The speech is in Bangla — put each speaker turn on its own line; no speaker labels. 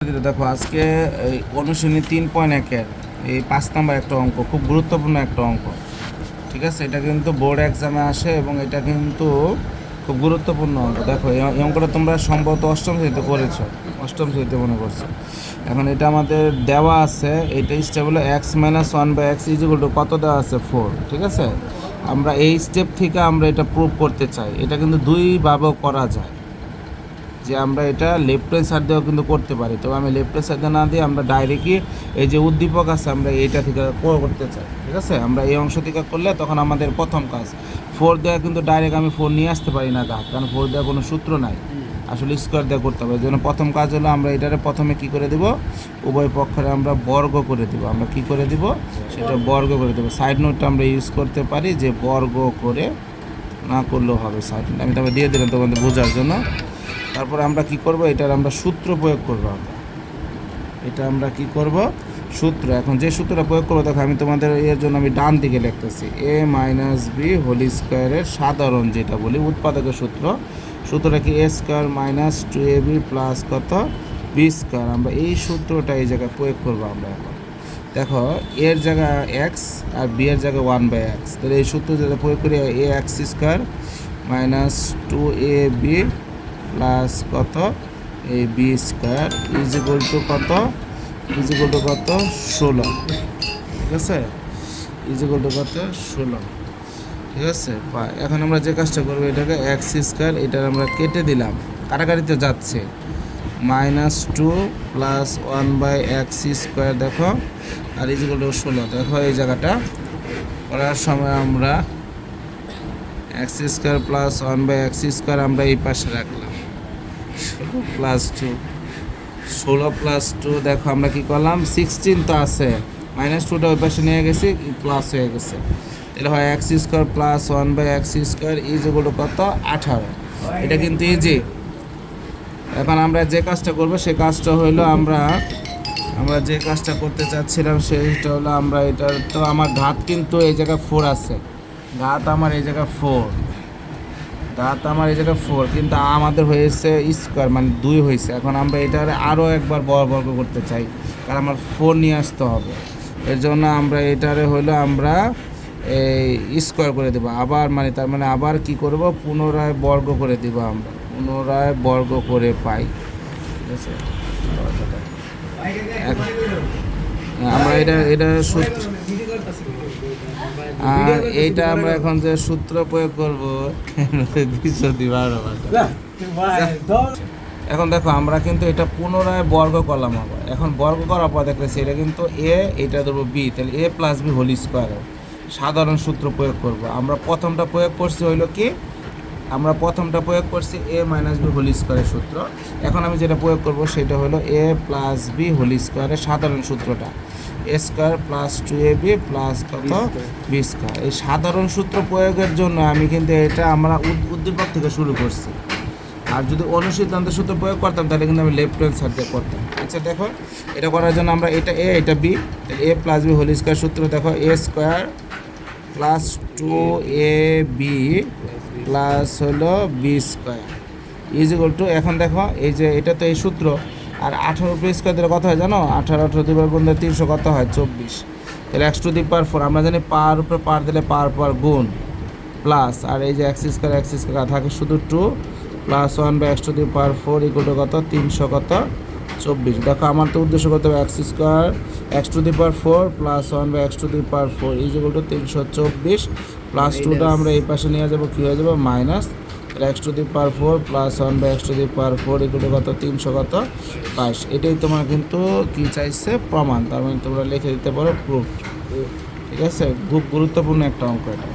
দেখো আজকে এই অনুশীলনী 3.1-এর এই 5 নাম্বার একটা অঙ্ক, খুব গুরুত্বপূর্ণ একটা অঙ্ক। ঠিক আছে, এটা কিন্তু বোর্ড এক্সামে আসে এবং এটা কিন্তু খুব গুরুত্বপূর্ণ অঙ্ক। দেখো এই অঙ্কটা তোমরা সম্ভবত অষ্টম শ্রেণীতে করেছো, অষ্টম শ্রেণীতে মনে করছো। এখন এটা আমাদের দেওয়া আছে, এটা স্টেপ হলো x-1/x কত দেওয়া আছে 4। ঠিক আছে, আমরা এই স্টেপ থেকে আমরা এটা প্রুভ করতে চাই। এটা কিন্তু দুইভাবেও করা যায়, যে আমরা এটা লেফট হ্যান্ড সাইড দিয়েও কিন্তু করতে পারি। তবে আমি লেফট হ্যান্ড সাইডে না দিয়ে আমরা ডাইরেক্টই এই যে উদ্দীপক আছে আমরা এইটা থেকে করতে চাই। ঠিক আছে, আমরা এই অংশ থেকে করলে তখন আমাদের প্রথম কাজ 4 দেওয়া, কিন্তু ডাইরেক্ট আমি 4 নিয়ে আসতে পারি না কাজ, কারণ 4 দেওয়া কোনো সূত্র নাই, আসলে স্কোয়ার দেওয়া করতে হবে। এই জন্য প্রথম কাজ হলো আমরা এটারে প্রথমে কি করে দেব, উভয় পক্ষের আমরা বর্গ করে দেব। আমরা কি করে দেব, সেটা বর্গ করে দেবো। সাইড নোটটা আমরা ইউজ করতে পারি, যে বর্গ করে না করলেও হবে। সাইড নোট আমি তবে দিয়ে দিলাম তোমাদের বোঝার জন্য। তারপরে আমরা কি করব, এটার আমরা সূত্র প্রয়োগ করব। আমরা কি করব, সূত্র। এখন যে সূত্রটা প্রয়োগ করবো, দেখো আমি তোমাদের এর জন্য আমি ডান দিকে লিখতেছি a-b² সাধারণ, যেটা বলি উৎপাদকের সূত্র। সূত্রটা কি a² - 2ab প্লাস কত b²। আমরা এই সূত্রটা এই জায়গায় প্রয়োগ করবো আমরা। এখন দেখো এর জায়গায় x আর b এর জায়গায় 1/x, তাহলে এই সূত্র যেটা প্রয়োগ করি ax² - 2ab প্লাস কত এই b² ইজিক্যাল টু কত, কত 16। ঠিক আছে, ইজিক্যাল টু কত 16। ঠিক আছে, এখন আমরা যে কাজটা করবো, এটাকে x², এটার আমরা কেটে দিলাম, কাটাকাটিতে যাচ্ছে -2 প্লাস 1/x²। দেখো আর ইজিক্যাল টু 16। দেখো এই জায়গাটা করার সময় আমরা x² প্লাস 1/x² আমরা এই পাশে রাখলাম, 16 প্লাস 2। দেখো আমরা কি করলাম, 16 তো আছে, -2টা ওই পাশে নিয়ে গেছি, প্লাস হয়ে গেছে। তাহলে হয় x² plus 1/x² is equal two কত 18। এটা কিন্তু ইজি। এখন আমরা যে কাজটা করব, সে কাজটা হইলো আমরা যে কাজটা করতে চাচ্ছিলাম সেটা হলো, আমরা এটার তো আমার ঘাত কিন্তু এই জায়গায় 4 আছে, ঘাত আমার এই জায়গায় 4, কিন্তু আমাদের হয়েছে স্কোয়ার, মানে 2 হয়েছে। এখন আমরা এটার আরও একবার বর্গ করতে চাই, কারণ আমার 4 নিয়ে আসতে হবে। এর জন্য আমরা এটারে হলো আমরা এই স্কোয়ার করে দেবো আবার, মানে তার মানে আবার কি করব, পুনরায় বর্গ করে দেব। আমরা পুনরায় বর্গ করে পাই। ঠিক আছে, আমরা এটা সূত্র, এইটা আমরা এখন যে সূত্র প্রয়োগ করবো, এখন দেখো আমরা কিন্তু এটা পুনরায় বর্গ করলাম আবার। এখন বর্গ করার পর দেখলে এটা কিন্তু এটা ধরবো b, তাহলে a+b² সাধারণ সূত্র প্রয়োগ করব। আমরা প্রথমটা প্রয়োগ করছি হইলো কি, আমরা প্রথমটা প্রয়োগ করছি a-b² সূত্র। এখন আমি যেটা প্রয়োগ করব সেটা হলো a+b² সাধারণ সূত্রটা, a² প্লাস 2ab প্লাস কত b²। এই সাধারণ সূত্র প্রয়োগের জন্য আমি কিন্তু এটা আমরা উদ্দীপক থেকে শুরু করছি, আর যদি অনুসিদ্ধান্তের সূত্র প্রয়োগ করতাম তাহলে কিন্তু আমি লেফট হ্যান্ড সাইড দিয়ে করতাম। আচ্ছা দেখো, এটা করার জন্য আমরা এটা a এটা b, a+b² সূত্র। দেখো a² প্লাস 2ab প্লাস হলো b² ইজিক্যাল টু, এখন দেখো এই যে এটা তো এই সূত্র, আর 18 দিলে কত হয় জানো, 18 2 300 কত হয় 24। তাহলে x⁴ আমরা জানি পাওয়ার উপরে পাওয়ার দিলে পাওয়ার গুণ প্লাস, আর এই যে x² থাকে শুধু 2 প্লাস 1/x⁴ ইকুয়াল টু কত 300 কত 24। দেখো আমার তো উদ্দেশ্য করতে হবে x² plus 1/x⁴ equal to 324 plus 2টা আমরা এই পাশে নিয়ে যাবো, কী হয়ে যাবে minus, x⁴ plus 1/x⁴ equal to কত 300 কত 22। এটাই তোমার কিন্তু কি চাইছে, প্রমাণ। তার মানে তোমরা লিখে দিতে পারো প্রুফ। ঠিক আছে, খুব গুরুত্বপূর্ণ একটা অঙ্ক এটা।